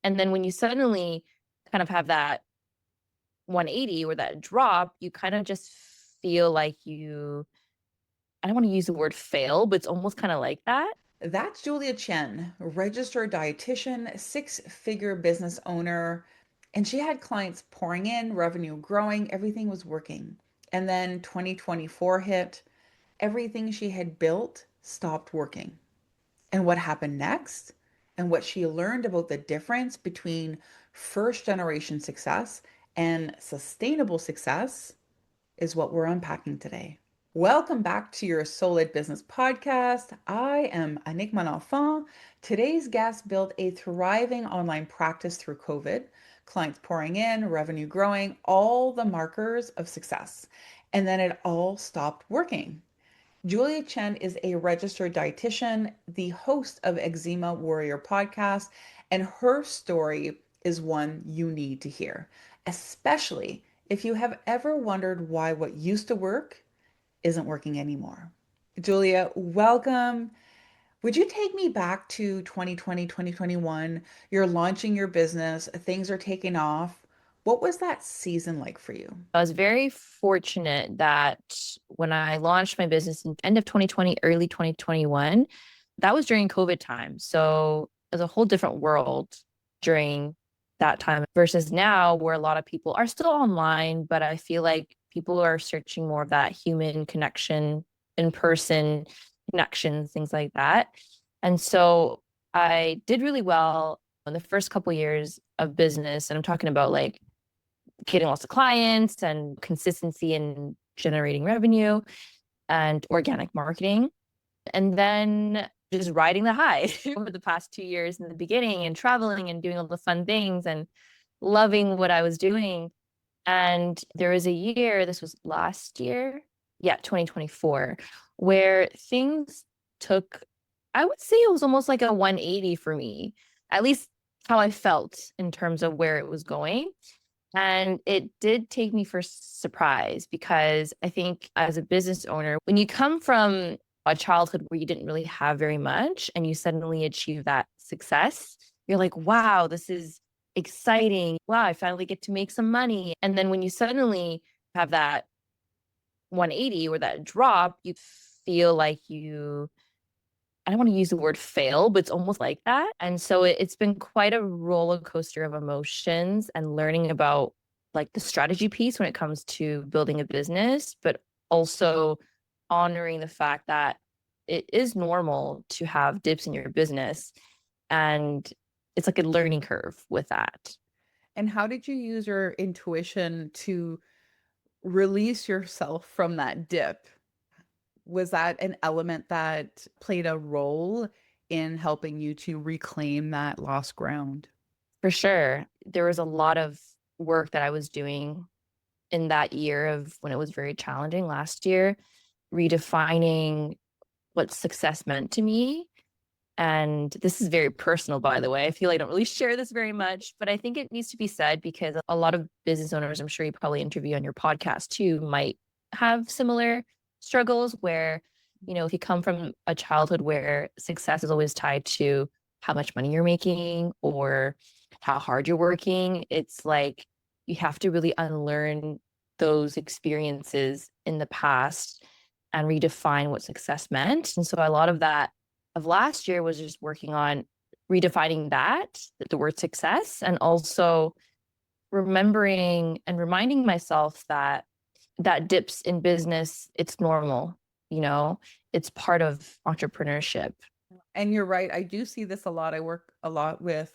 And then when you suddenly kind of have that 180 or that drop, you kind of just feel like I don't want to use the word fail, but it's almost kind of like that. That's Julia Chien, registered dietitian, six-figure business owner, and she had clients pouring in, revenue growing, everything was working. And then 2024 hit, everything she had built stopped working. And what happened next? And what she learned about the difference between first generation success and sustainable success is what we're unpacking today. Welcome back to your Solid Business Podcast. I am Anik Manalfant. Today's guest built a thriving online practice through COVID, clients pouring in, revenue growing, all the markers of success. And then it all stopped working. Julia Chen is a registered dietitian, the host of Eczema Warrior podcast, and her story is one you need to hear, especially if you have ever wondered why what used to work isn't working anymore. Julia, welcome. Would you take me back to 2020, 2021? You're launching your business, things are taking off. What was that season like for you? I was very fortunate that when I launched my business in end of 2020, early 2021, that was during COVID time. So it was a whole different world during that time versus now, where a lot of people are still online, but I feel like people are searching more of that human connection, in person connections, things like that. And so I did really well in the first couple of years of business. And I'm talking about like getting lots of clients and consistency in generating revenue and organic marketing. And then just riding the high over the past 2 years in the beginning and traveling and doing all the fun things and loving what I was doing. And there was a year, this was last year, yeah, 2024, where things took, I would say it was almost like a 180 for me, at least how I felt in terms of where it was going. And it did take me for surprise because I think as a business owner, when you come from a childhood where you didn't really have very much and you suddenly achieve that success, you're like, wow, this is exciting. Wow, I finally get to make some money. And then when you suddenly have that 180 or that drop, you feel like I don't want to use the word fail, but it's almost like that. And so it's been quite a roller coaster of emotions and learning about like the strategy piece when it comes to building a business, but also honoring the fact that it is normal to have dips in your business. And it's like a learning curve with that. And how did you use your intuition to release yourself from that dip? Was that an element that played a role in helping you to reclaim that lost ground? For sure. There was a lot of work that I was doing in that year of when it was very challenging last year, redefining what success meant to me. And this is very personal, by the way. I feel like I don't really share this very much, but I think it needs to be said because a lot of business owners, I'm sure you probably interview on your podcast too, might have similar struggles where, if you come from a childhood where success is always tied to how much money you're making or how hard you're working, it's like you have to really unlearn those experiences in the past and redefine what success meant. And so a lot of that of last year was just working on redefining that, the word success, and also remembering and reminding myself that dips in business, it's normal, you know, it's part of entrepreneurship. And you're right. I do see this a lot. I work a lot with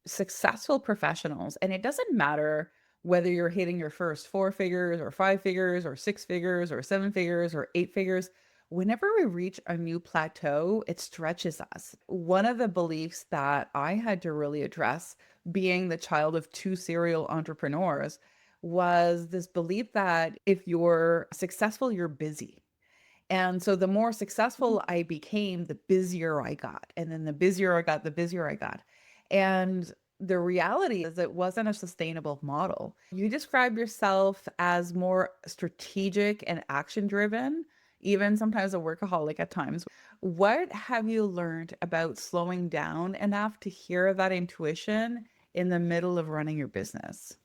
successful professionals, and it doesn't matter whether you're hitting your first four figures or five figures or six figures or seven figures or eight figures. Whenever we reach a new plateau, it stretches us. One of the beliefs that I had to really address, being the child of two serial entrepreneurs, was this belief that if you're successful, you're busy. And so the more successful I became, the busier I got. And then the busier I got, the busier I got. And the reality is it wasn't a sustainable model. You describe yourself as more strategic and action driven, even sometimes a workaholic at times. What have you learned about slowing down enough to hear that intuition in the middle of running your business?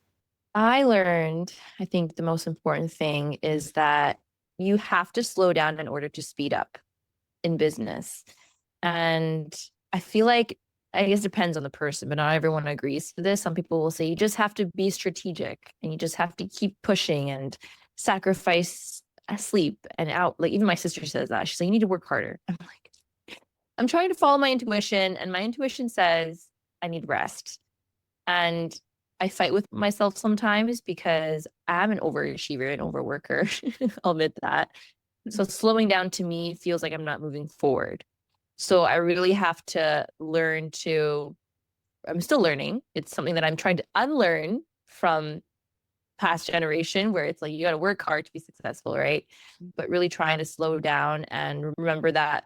I learned, I think the most important thing is that you have to slow down in order to speed up in business. And I feel like, I guess it depends on the person, but not everyone agrees to this. Some people will say you just have to be strategic and you just have to keep pushing and sacrifice sleep and out. Like even my sister says that. She's like, you need to work harder. I'm like, I'm trying to follow my intuition, and my intuition says I need rest. And I fight with myself sometimes because I'm an overachiever and overworker. I'll admit that. So slowing down to me feels like I'm not moving forward. So I really have to learn to, I'm still learning. It's something that I'm trying to unlearn from past generation where it's like you got to work hard to be successful, right? But really trying to slow down and remember that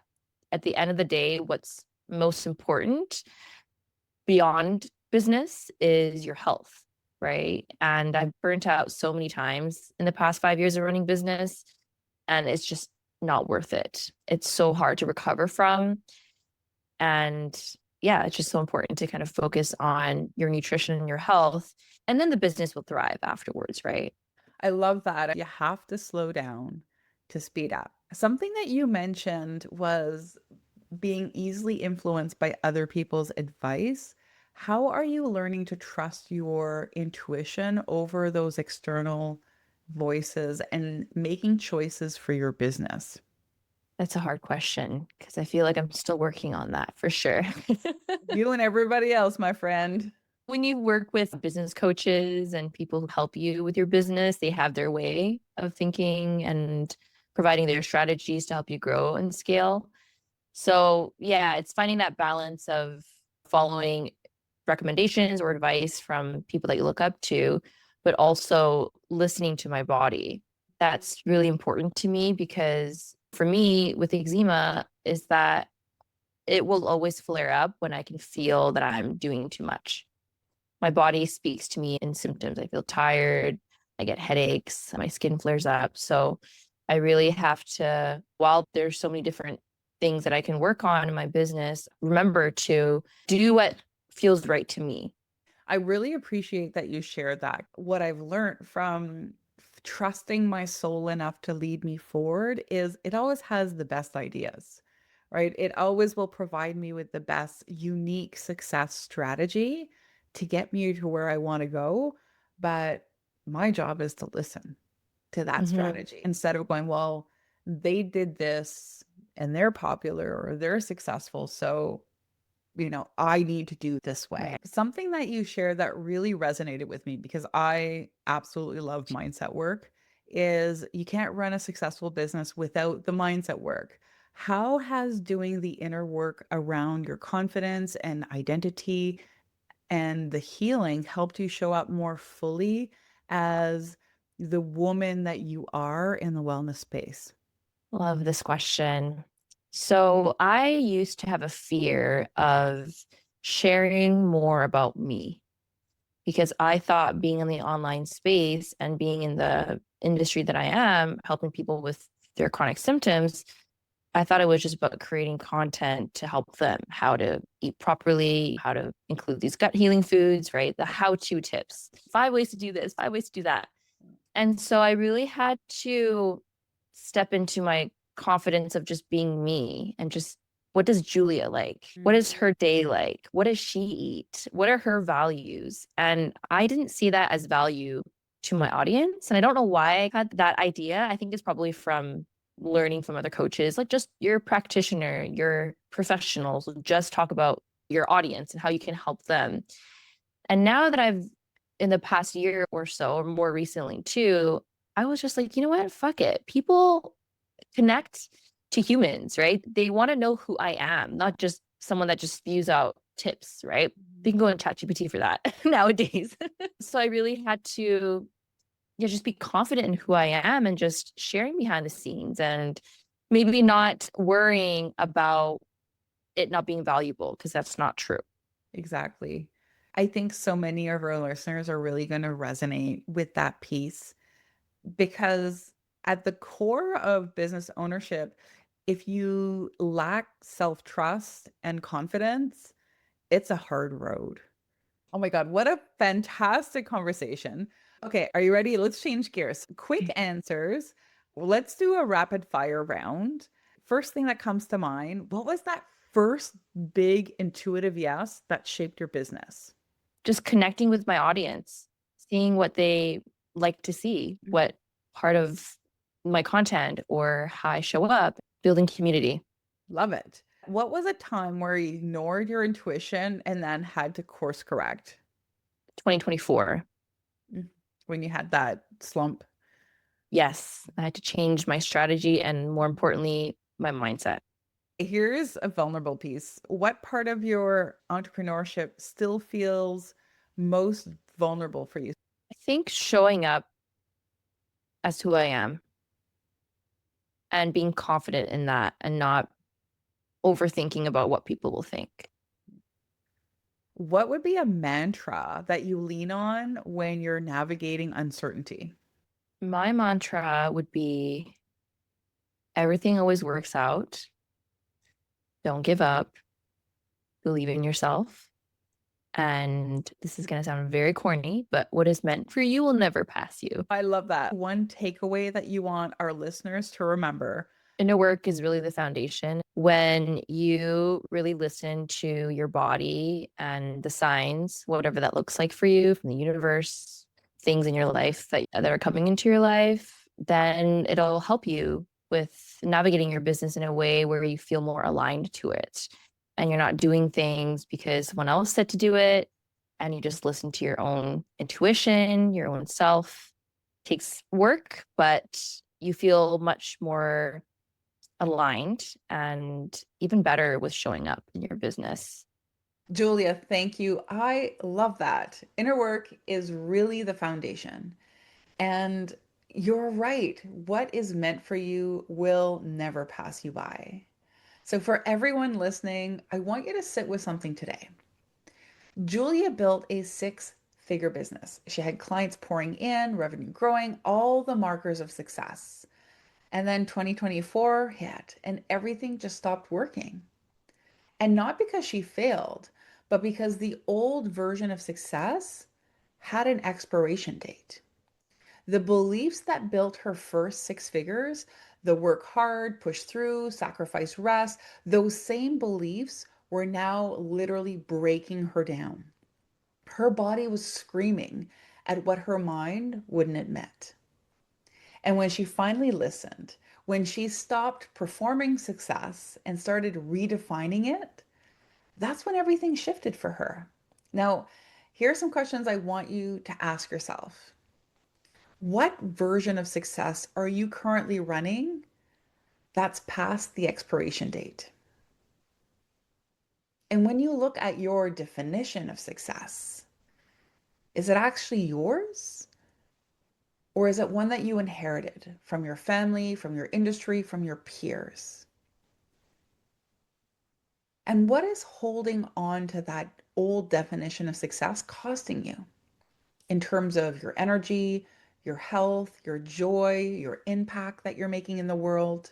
at the end of the day, what's most important beyond business is your health, right? And I've burnt out so many times in the past 5 years of running business, and it's just not worth it. It's so hard to recover from. And yeah, it's just so important to kind of focus on your nutrition and your health, and then the business will thrive afterwards, right? I love that. You have to slow down to speed up. Something that you mentioned was being easily influenced by other people's advice. How are you learning to trust your intuition over those external voices and making choices for your business? That's a hard question because I feel like I'm still working on that for sure. You and everybody else, my friend. When you work with business coaches and people who help you with your business, they have their way of thinking and providing their strategies to help you grow and scale. So, yeah, it's finding that balance of following recommendations or advice from people that you look up to, but also listening to my body. That's really important to me because for me with eczema is that it will always flare up when I can feel that I'm doing too much. My body speaks to me in symptoms. I feel tired, I get headaches, my skin flares up. So I really have to, while there's so many different things that I can work on in my business, remember to do what feels right to me. I really appreciate that you shared that. What I've learned from trusting my soul enough to lead me forward is it always has the best ideas, right? It always will provide me with the best unique success strategy to get me to where I want to go. But my job is to listen to that Mm-hmm. strategy instead of going, well, they did this and they're popular or they're successful. So I need to do this way. Right. Something that you shared that really resonated with me because I absolutely love mindset work is you can't run a successful business without the mindset work. How has doing the inner work around your confidence and identity and the healing helped you show up more fully as the woman that you are in the wellness space? Love this question. So I used to have a fear of sharing more about me because I thought being in the online space and being in the industry that I am, helping people with their chronic symptoms, I thought it was just about creating content to help them how to eat properly, how to include these gut healing foods, right? The how to tips, 5 ways to do this, 5 ways to do that. And so I really had to step into my confidence of just being me and just what does Julia like? What is her day like? What does she eat? What are her values? And I didn't see that as value to my audience. And I don't know why I had that idea. I think it's probably from learning from other coaches, like just your practitioner, your professionals, just talk about your audience and how you can help them. And now that I've in the past year or so, or more recently too, I was just like, you know what? Fuck it. People connect to humans, right? They want to know who I am, not just someone that just spews out tips, right? They can go on ChatGPT for that nowadays. So I really had to just be confident in who I am and just sharing behind the scenes and maybe not worrying about it not being valuable because that's not true. Exactly. I think so many of our listeners are really going to resonate with that piece because at the core of business ownership, if you lack self-trust and confidence, it's a hard road. Oh my God, what a fantastic conversation. Okay, are you ready? Let's change gears. Quick answers. Let's do a rapid fire round. First thing that comes to mind, what was that first big intuitive yes that shaped your business? Just connecting with my audience, seeing what they like to see, what part of my content or how I show up, building community. Love it. What was a time where you ignored your intuition and then had to course correct? 2024. Mm. When you had that slump? Yes, I had to change my strategy and more importantly, my mindset. Here's a vulnerable piece. What part of your entrepreneurship still feels most vulnerable for you? I think showing up as who I am and being confident in that and not overthinking about what people will think. What would be a mantra that you lean on when you're navigating uncertainty? My mantra would be everything always works out. Don't give up. Believe in yourself. And this is going to sound very corny, but what is meant for you will never pass you. I love that. One takeaway that you want our listeners to remember. Inner work is really the foundation. When you really listen to your body and the signs, whatever that looks like for you from the universe, things in your life that are coming into your life, then it'll help you with navigating your business in a way where you feel more aligned to it. And you're not doing things because someone else said to do it. And you just listen to your own intuition, your own self. It takes work, but you feel much more aligned and even better with showing up in your business. Julia, thank you. I love that. Inner work is really the foundation. And you're right. What is meant for you will never pass you by. So, for everyone listening, I want you to sit with something today. Julia built a six-figure business. She had clients pouring in, revenue growing, all the markers of success. And then 2024 hit, and everything just stopped working. And not because she failed, but because the old version of success had an expiration date. The beliefs that built her first six figures, the work hard, push through, sacrifice rest, those same beliefs were now literally breaking her down. Her body was screaming at what her mind wouldn't admit. And when she finally listened, when she stopped performing success and started redefining it, that's when everything shifted for her. Now, here are some questions I want you to ask yourself. What version of success are you currently running that's past the expiration date? And when you look at your definition of success, is it actually yours? Or is it one that you inherited from your family, from your industry, from your peers? And what is holding on to that old definition of success costing you in terms of your energy, your health, your joy, your impact that you're making in the world?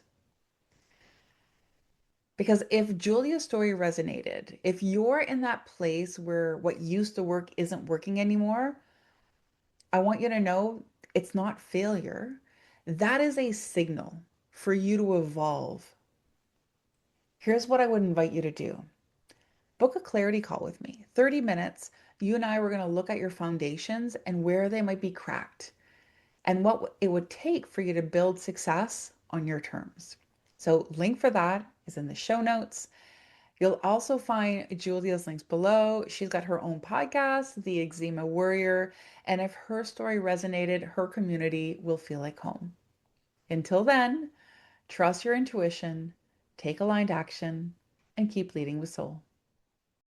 Because if Julia's story resonated, if you're in that place where what used to work isn't working anymore, I want you to know it's not failure. That is a signal for you to evolve. Here's what I would invite you to do. Book a clarity call with me. 30 minutes. You and I were going to look at your foundations and where they might be cracked and what it would take for you to build success on your terms. So, link for that is in the show notes. You'll also find Julia's links below. She's got her own podcast, The Eczema Warrior. And if her story resonated, her community will feel like home. Until then, trust your intuition, take aligned action, and keep leading with soul.